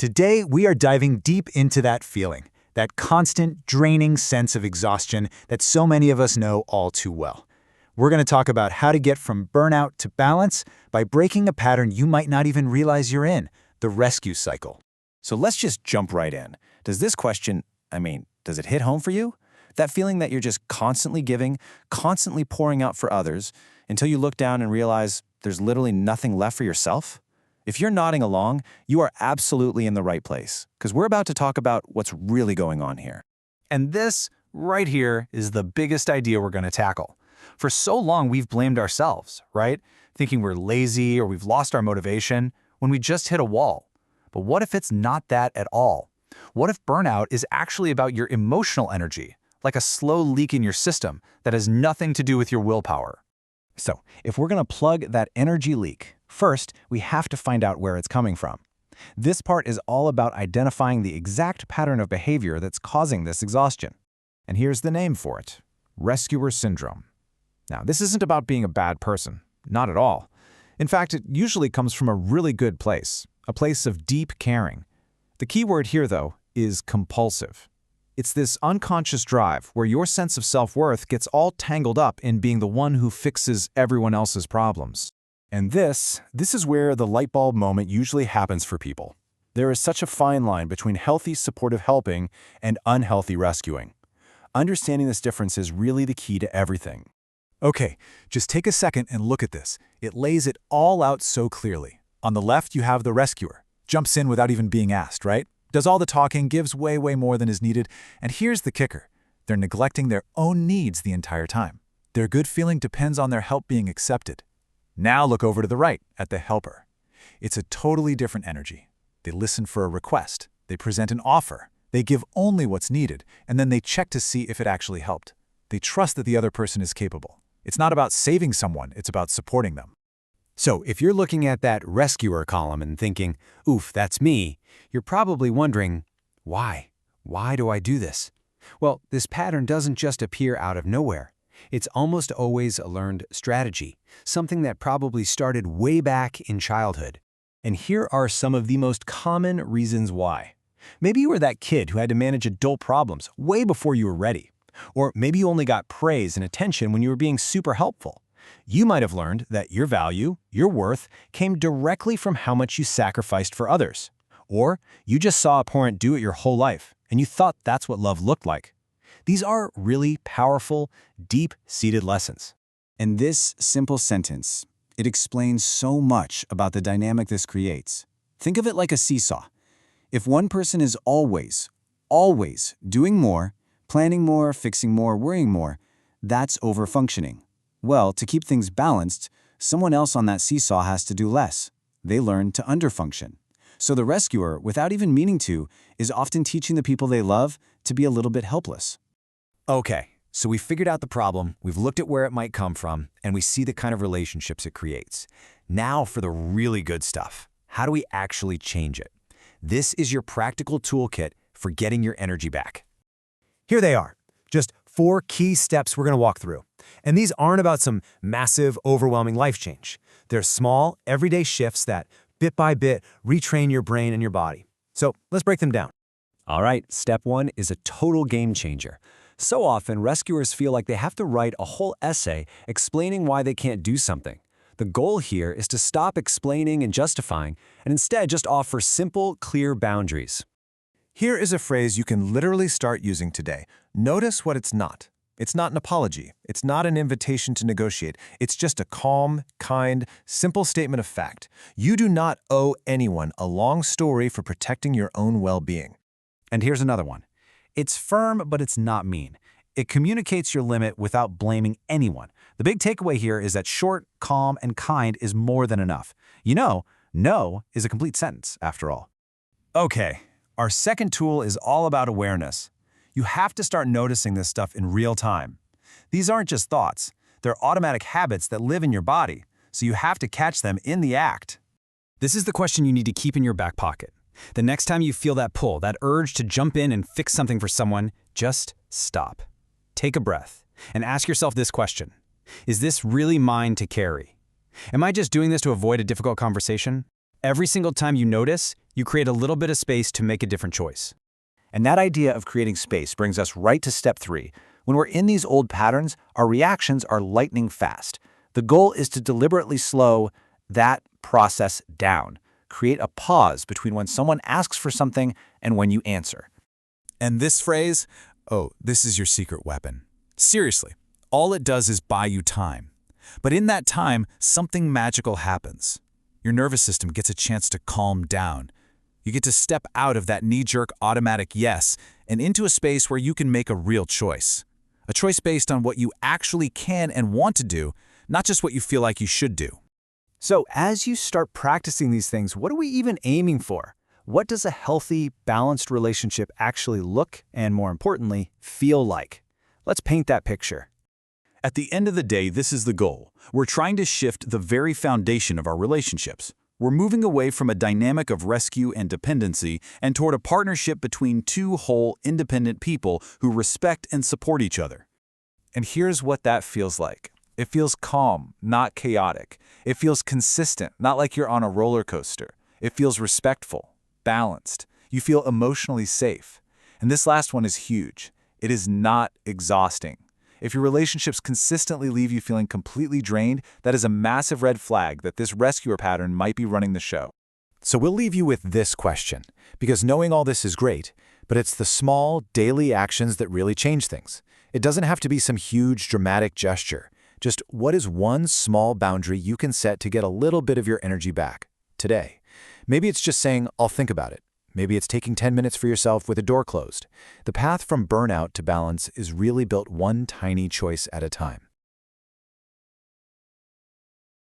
Today, we are diving deep into that feeling, that constant, draining sense of exhaustion that so many of us know all too well. We're going to talk about how to get from burnout to balance by breaking a pattern you might not even realize you're in, the rescue cycle. So let's just jump right in. Does this question, does it hit home for you? That feeling that you're just constantly giving, constantly pouring out for others, until you look down and realize there's literally nothing left for yourself? If you're nodding along, you are absolutely in the right place, because we're about to talk about what's really going on here. And this, right here, is the biggest idea we're going to tackle. For so long, we've blamed ourselves, right? Thinking we're lazy or we've lost our motivation when we just hit a wall. But what if it's not that at all? What if burnout is actually about your emotional energy, like a slow leak in your system that has nothing to do with your willpower? So, if we're going to plug that energy leak, first, we have to find out where it's coming from. This part is all about identifying the exact pattern of behavior that's causing this exhaustion. And here's the name for it: rescuer syndrome. Now, this isn't about being a bad person, not at all. In fact, it usually comes from a really good place, a place of deep caring. The key word here, though, is compulsive. It's this unconscious drive where your sense of self-worth gets all tangled up in being the one who fixes everyone else's problems. And this is where the light bulb moment usually happens for people. There is such a fine line between healthy, supportive helping and unhealthy rescuing. Understanding this difference is really the key to everything. Okay, just take a second and look at this. It lays it all out so clearly. On the left, you have the rescuer. Jumps in without even being asked, right? Does all the talking, gives way more than is needed. And here's the kicker. They're neglecting their own needs the entire time. Their good feeling depends on their help being accepted. Now look over to the right, at the helper. It's a totally different energy. They listen for a request. They present an offer. They give only what's needed, and then they check to see if it actually helped. They trust that the other person is capable. It's not about saving someone, it's about supporting them. So if you're looking at that rescuer column and thinking, oof, that's me, you're probably wondering, why? Why do I do this? Well, this pattern doesn't just appear out of nowhere. It's almost always a learned strategy, something that probably started way back in childhood. And here are some of the most common reasons why. Maybe you were that kid who had to manage adult problems way before you were ready. Or maybe you only got praise and attention when you were being super helpful. You might have learned that your value, your worth, came directly from how much you sacrificed for others. Or you just saw a parent do it your whole life, and you thought that's what love looked like. These are really powerful, deep-seated lessons. And this simple sentence, it explains so much about the dynamic this creates. Think of it like a seesaw. If one person is always doing more, planning more, fixing more, worrying more, that's overfunctioning. Well, to keep things balanced, someone else on that seesaw has to do less. They learn to underfunction. So the rescuer, without even meaning to, is often teaching the people they love to be a little bit helpless. Okay, so we figured out the problem, we've looked at where it might come from, and we see the kind of relationships it creates. Now for the really good stuff. How do we actually change it? This is your practical toolkit for getting your energy back. Here they are, just 4 key steps we're going to walk through. And these aren't about some massive, overwhelming life change. They're small, everyday shifts that, bit by bit, retrain your brain and your body. So let's break them down. All right, step 1 is a total game changer. So often, rescuers feel like they have to write a whole essay explaining why they can't do something. The goal here is to stop explaining and justifying, and instead just offer simple, clear boundaries. Here is a phrase you can literally start using today. Notice what it's not. It's not an apology. It's not an invitation to negotiate. It's just a calm, kind, simple statement of fact. You do not owe anyone a long story for protecting your own well-being. And here's another one. It's firm, but it's not mean. It communicates your limit without blaming anyone. The big takeaway here is that short, calm, and kind is more than enough. You know, no is a complete sentence, after all. Okay, our second tool is all about awareness. You have to start noticing this stuff in real time. These aren't just thoughts. They're automatic habits that live in your body, so you have to catch them in the act. This is the question you need to keep in your back pocket. The next time you feel that pull, that urge to jump in and fix something for someone, just stop. Take a breath and ask yourself this question. Is this really mine to carry? Am I just doing this to avoid a difficult conversation? Every single time you notice, You create a little bit of space to make a different choice. And that idea of creating space brings us right to step 3. When we're in these old patterns, our reactions are lightning fast. The goal is to deliberately slow that process down. Create a pause between when someone asks for something and when you answer. And this phrase, oh, this is your secret weapon. Seriously, all it does is buy you time. But in that time, something magical happens. Your nervous system gets a chance to calm down. You get to step out of that knee-jerk automatic yes and into a space where you can make a real choice. A choice based on what you actually can and want to do, not just what you feel like you should do. So as you start practicing these things, what are we even aiming for? What does a healthy, balanced relationship actually look and, more importantly, feel like? Let's paint that picture. At the end of the day, this is the goal. We're trying to shift the very foundation of our relationships. We're moving away from a dynamic of rescue and dependency and toward a partnership between two whole, independent people who respect and support each other. And here's what that feels like. It feels calm, not chaotic. It feels consistent, not like you're on a roller coaster. It feels respectful, balanced. You feel emotionally safe. And this last one is huge. It is not exhausting. If your relationships consistently leave you feeling completely drained, that is a massive red flag that this rescuer pattern might be running the show. So we'll leave you with this question, because knowing all this is great, but it's the small, daily actions that really change things. It doesn't have to be some huge, dramatic gesture. Just what is one small boundary you can set to get a little bit of your energy back today? Maybe it's just saying, I'll think about it. Maybe it's taking 10 minutes for yourself with a door closed. The path from burnout to balance is really built one tiny choice at a time.